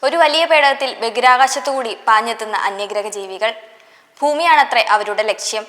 ഒരു വലിയ പേടകത്തിൽ ബഹിരാകാശത്തുകൂടി പാഞ്ഞെത്തുന്ന അന്യഗ്രഹ ജീവികൾ. ഭൂമിയാണത്രേ അവരുടെ ലക്ഷ്യം.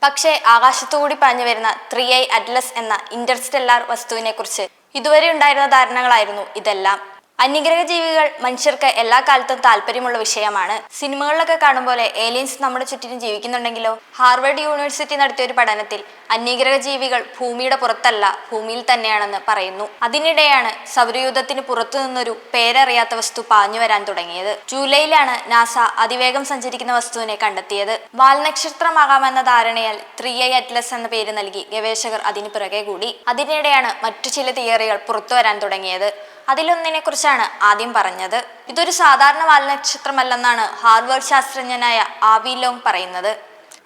പക്ഷേ ആകാശത്തുകൂടി പാഞ്ഞു വരുന്ന 3I അറ്റ്ലസ് എന്ന ഇന്റർസ്റ്റെല്ലാർ വസ്തുവിനെ കുറിച്ച് ഇതുവരെ ഉണ്ടായിരുന്ന ധാരണകളായിരുന്നു ഇതെല്ലാം. അന്യഗ്രഹ ജീവികൾ മനുഷ്യർക്ക് എല്ലാ കാലത്തും താല്പര്യമുള്ള വിഷയമാണ്. സിനിമകളിലൊക്കെ കാണും പോലെ ഏലിയൻസ് നമ്മുടെ ചുറ്റിനും ജീവിക്കുന്നുണ്ടെങ്കിലോ? ഹാർവർഡ് യൂണിവേഴ്സിറ്റി നടത്തിയ ഒരു പഠനത്തിൽ അന്യഗ്രഹ ജീവികൾ ഭൂമിയുടെ പുറത്തല്ല, ഭൂമിയിൽ തന്നെയാണെന്ന് പറയുന്നു. അതിനിടെയാണ് സൗരയൂഥത്തിന് പുറത്തു നിന്നൊരു പേരറിയാത്ത വസ്തു പാഞ്ഞു വരാൻ തുടങ്ങിയത്. ജൂലൈയിലാണ് നാസ അതിവേഗം സഞ്ചരിക്കുന്ന വസ്തുവിനെ കണ്ടെത്തിയത്. വാൽനക്ഷത്രമാകാമെന്ന ധാരണയാൽ 3I അറ്റ്ലസ് എന്ന പേര് നൽകി ഗവേഷകർ അതിന് പിറകെ കൂടി. അതിനിടെയാണ് മറ്റു ചില തിയറികൾ പുറത്തു വരാൻ തുടങ്ങിയത്. അതിലൊന്നിനെ കുറിച്ചാണ് ആദ്യം പറഞ്ഞത്. ഇതൊരു സാധാരണ വാൽനക്ഷത്രമല്ലെന്നാണ് ഹാർവർഡ് ശാസ്ത്രജ്ഞനായ ആവി ലോങ് പറയുന്നത്.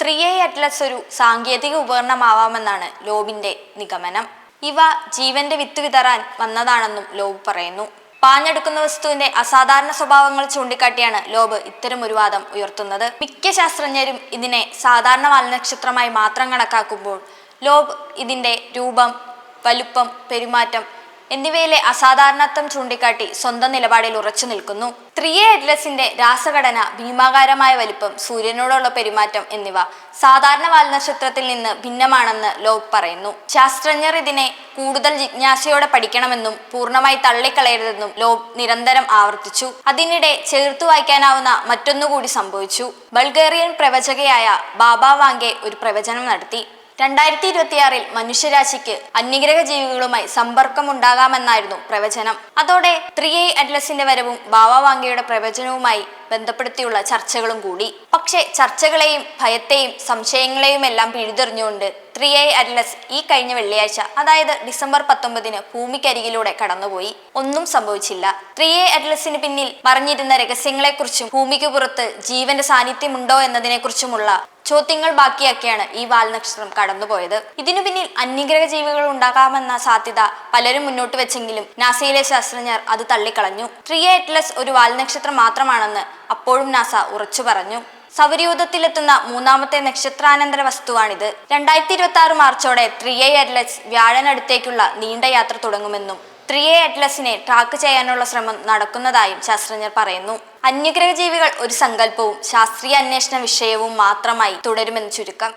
3I അറ്റ്ലസ് ഒരു സാങ്കേതിക ഉപകരണമാവാമെന്നാണ് ലോബിന്റെ നിഗമനം. ഇവ ജീവന്റെ വിത്ത് വിതറാൻ വന്നതാണെന്നും ലോബ് പറയുന്നു. പാഞ്ഞെടുക്കുന്ന വസ്തുവിന്റെ അസാധാരണ സ്വഭാവങ്ങൾ ചൂണ്ടിക്കാട്ടിയാണ് ലോബ് ഇത്തരമൊരു വാദം ഉയർത്തുന്നത്. മിക്ക ശാസ്ത്രജ്ഞരും ഇതിനെ സാധാരണ വാൽനക്ഷത്രമായി മാത്രം കണക്കാക്കുമ്പോൾ ലോബ് ഇതിന്റെ രൂപം, വലുപ്പം, പെരുമാറ്റം എന്നിവയിലെ അസാധാരണത്വം ചൂണ്ടിക്കാട്ടി സ്വന്തം നിലപാടിൽ ഉറച്ചു നിൽക്കുന്നു. 3I അറ്റ്ലസിന്റെ രാസഘടന, ഭീമാകാരമായ വലിപ്പം, സൂര്യനോടുള്ള പെരുമാറ്റം എന്നിവ സാധാരണ വാൽനക്ഷത്രത്തിൽ നിന്ന് ഭിന്നമാണെന്ന് ലോബ് പറയുന്നു. ശാസ്ത്രജ്ഞർ ഇതിനെ കൂടുതൽ ജിജ്ഞാസയോടെ പഠിക്കണമെന്നും പൂർണ്ണമായി തള്ളിക്കളയരുതെന്നും ലോബ് നിരന്തരം ആവർത്തിച്ചു. അതിനിടെ ചേർത്തു വായിക്കാനാവുന്ന മറ്റൊന്നുകൂടി സംഭവിച്ചു. ബൾഗേറിയൻ പ്രവചകയായ ബാബ വാങ്കെ ഒരു പ്രവചനം നടത്തി. 2026 മനുഷ്യരാശിക്ക് അന്യഗ്രഹ ജീവികളുമായി സമ്പർക്കമുണ്ടാകാമെന്നായിരുന്നു പ്രവചനം. അതോടെ 3I അറ്റ്ലസിന്റെ വരവും ബാബ വാങ്കയുടെ പ്രവചനവുമായി ബന്ധപ്പെടുത്തിയുള്ള ചർച്ചകളും കൂടി. പക്ഷേ ചർച്ചകളെയും ഭയത്തെയും സംശയങ്ങളെയും എല്ലാം പിഴുതെറിഞ്ഞുകൊണ്ട് 3I അറ്റ്ലസ് ഈ കഴിഞ്ഞ വെള്ളിയാഴ്ച, അതായത് ഡിസംബർ 19 ഭൂമിക്കരികിലൂടെ കടന്നുപോയി. ഒന്നും സംഭവിച്ചില്ല. 3I അറ്റ്ലസിന് പിന്നിൽ മറിഞ്ഞിരുന്ന രഹസ്യങ്ങളെക്കുറിച്ചും ഭൂമിക്ക് പുറത്ത് ജീവന്റെ സാന്നിധ്യമുണ്ടോ എന്നതിനെ കുറിച്ചുമുള്ള ചോദ്യങ്ങൾ ബാക്കിയാക്കിയാണ് ഈ വാൽനക്ഷത്രം കടന്നുപോയത്. ഇതിനു പിന്നിൽ അന്യഗ്രഹ ജീവികൾ ഉണ്ടാകാമെന്ന സാധ്യത പലരും മുന്നോട്ട് വെച്ചെങ്കിലും നാസയിലെ ശാസ്ത്രജ്ഞർ അത് തള്ളിക്കളഞ്ഞു. 3I അറ്റ്ലസ് ഒരു വാൽനക്ഷത്രം മാത്രമാണെന്ന് അപ്പോഴും നാസ ഉറച്ചു പറഞ്ഞു. സൗരയൂഥത്തിലെത്തുന്ന മൂന്നാമത്തെ നക്ഷത്രാനന്തര വസ്തുവാണിത്. 2026 മാർച്ചോടെ 3I അറ്റ്ലസ് വ്യാഴനടുത്തേക്കുള്ള നീണ്ട യാത്ര തുടങ്ങുമെന്നും 3I അറ്റ്ലസിനെ ട്രാക്ക് ചെയ്യാനുള്ള ശ്രമം നടക്കുന്നതായും ശാസ്ത്രജ്ഞർ പറയുന്നു. അന്യഗ്രഹ ജീവികൾ ഒരു സങ്കല്പവും ശാസ്ത്രീയ അന്വേഷണ വിഷയവും മാത്രമായി തുടരുമെന്ന് ചുരുക്കം.